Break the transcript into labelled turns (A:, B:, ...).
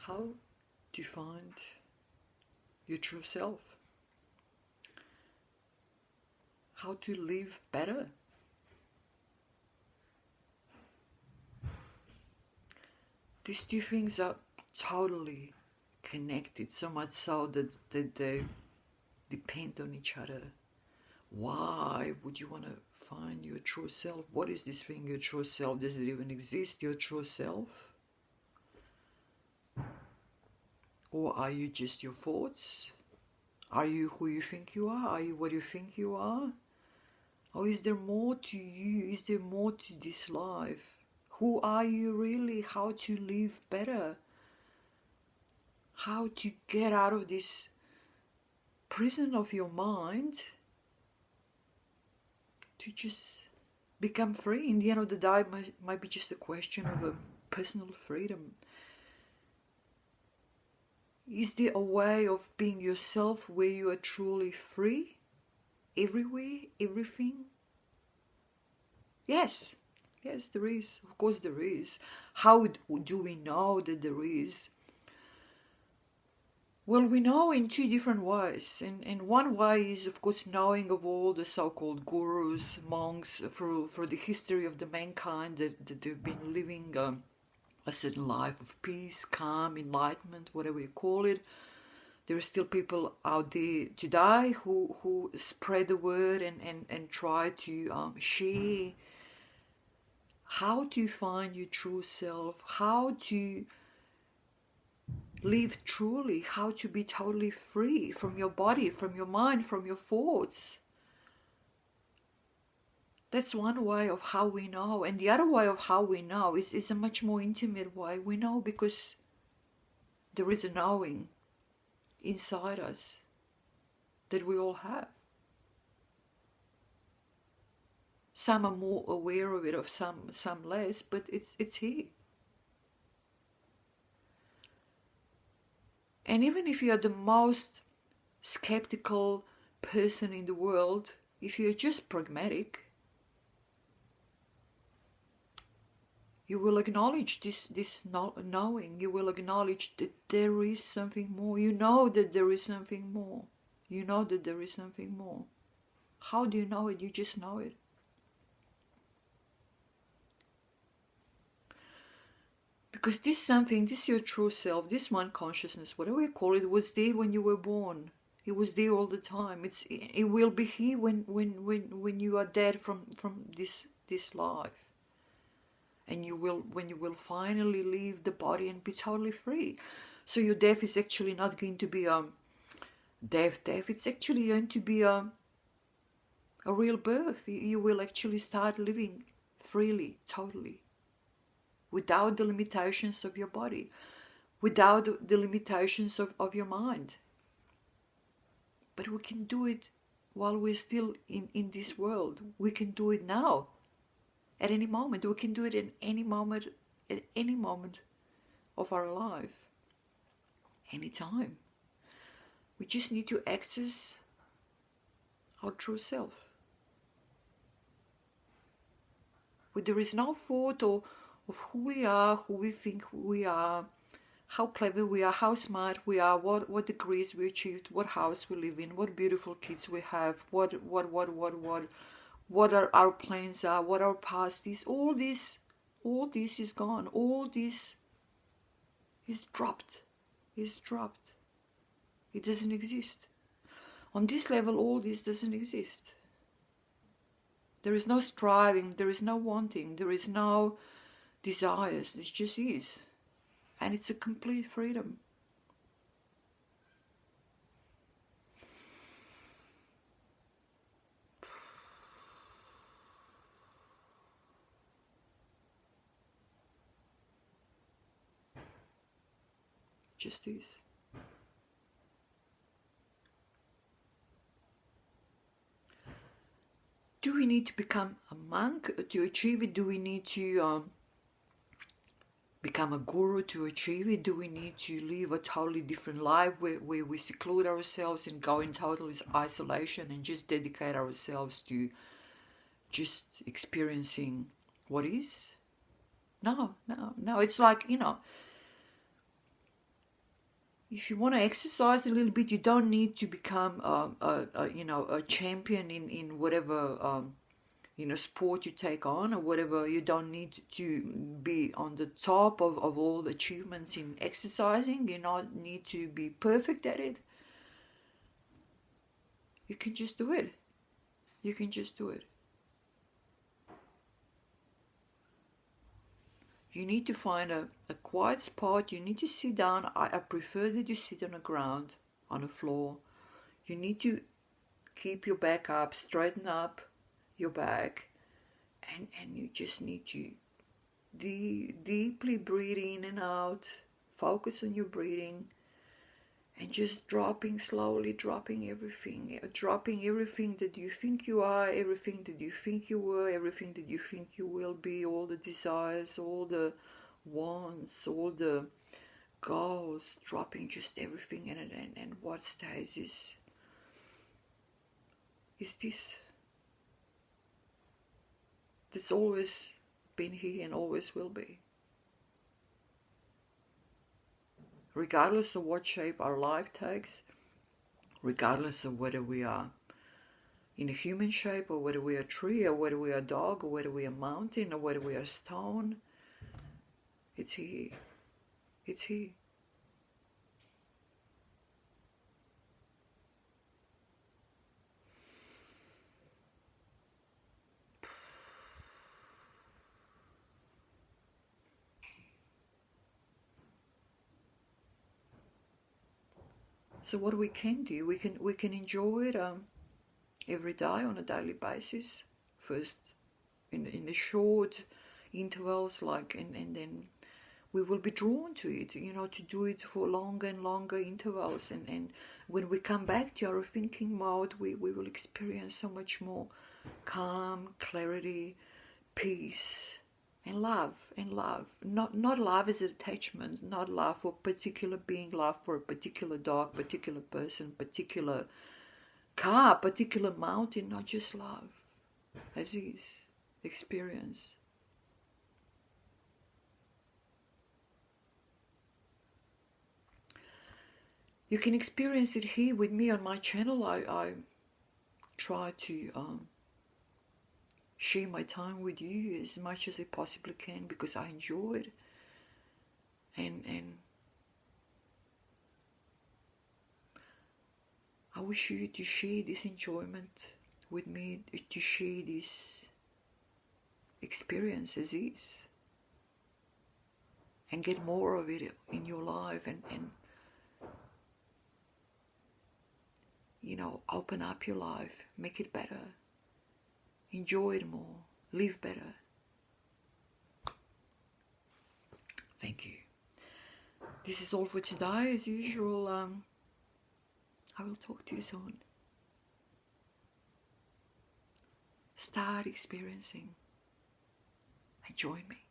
A: how to find your true self, how to live better. These two things are totally connected, so much so that they depend on each other. Why would you want to find your true self? What is this thing, your true self? Does it even exist, your true self? Or are you just your thoughts? Are you who you think you are? Are you what you think you are? Or is there more to you? Is there more to this life? Who are you really? How to live better? How to get out of this prison of your mind to just become free? In the end of the day, it might be just a question of a personal freedom. Is there a way of being yourself where you are truly free? Everywhere, everything? Yes, there is. Of course there is. How do we know that there is? Well, we know in two different ways. And one way is, of course, knowing of all the so-called gurus, monks, through the history of the mankind, that they've been living a certain life of peace, calm, enlightenment, whatever you call it. There are still people out there today who spread the word and try to share how to find your true self, how to live truly, how to be totally free from your body, from your mind, from your thoughts. That's one way of how we know. And the other way of how we know is a much more intimate way. We know because there is a knowing inside us that we all have. Some are more aware of it, of some less, but it's here. And even if you're the most skeptical person in the world, if you're just pragmatic, you will acknowledge this knowing. You will acknowledge that there is something more. You know that there is something more. You know that there is something more. How do you know it? You just know it. Because this something, this your true self, this one consciousness, whatever you call it, was there when you were born. It was there all the time. It will be here when you are dead from this life. And when you will finally leave the body and be totally free. So your death is actually not going to be death. It's actually going to be a real birth. You will actually start living freely, totally, without the limitations of your body, without the limitations of your mind. But we can do it while we're still in this world. We can do it now. At any moment. We can do it in any moment, at any moment of our life. Anytime. We just need to access our true self. Where there is no thought of who we are, who we think we are, how clever we are, how smart we are, what degrees we achieved, what house we live in, what beautiful kids we have, what our plans are, what our past is. All this is gone. All this is dropped. It doesn't exist. On this level, all this doesn't exist. There is no striving, there is no wanting, there is no desires. It just is. And it's a complete freedom. Just is. Do we need to become a monk to achieve it? Do we need to become a guru to achieve it? Do we need to live a totally different life where we seclude ourselves and go in total isolation and just dedicate ourselves to just experiencing what is? No. It's like, if you want to exercise a little bit, you don't need to become a champion in whatever sport you take on or whatever. You don't need to be on the top of all the achievements in exercising. You don't need to be perfect at it. You can just do it. You can just do it. You need to find a quiet spot. You need to sit down. I prefer that you sit on the ground, on the floor. You need to keep your back up, straighten up your back, and you just need to deeply breathe in and out. Focus on your breathing and just slowly dropping everything that you think you are, everything that you think you were, everything that you think you will be, all the desires, all the wants, all the goals, dropping just everything, and what stays is this that's always been here and always will be. Regardless of what shape our life takes, regardless of whether we are in a human shape or whether we are a tree or whether we are a dog or whether we are a mountain or whether we are a stone, it's here. It's here. So what we can do, we can enjoy it every day on a daily basis. First, in the short intervals, and then we will be drawn to it, to do it for longer and longer intervals. And when we come back to our thinking mode, we will experience so much more calm, clarity, peace, and love. Not love as an attachment, not love for a particular being, love for a particular dog, particular person, particular car, particular mountain, not just love as is, experience. You can experience it here with me on my channel. I try to share my time with you as much as I possibly can because I enjoy it. And I wish you to share this enjoyment with me, to share this experience as is, and get more of it in your life, and open up your life, make it better, enjoy it more, live better. Thank you. This is all for today. As usual, I will talk to you soon. Start experiencing and join me.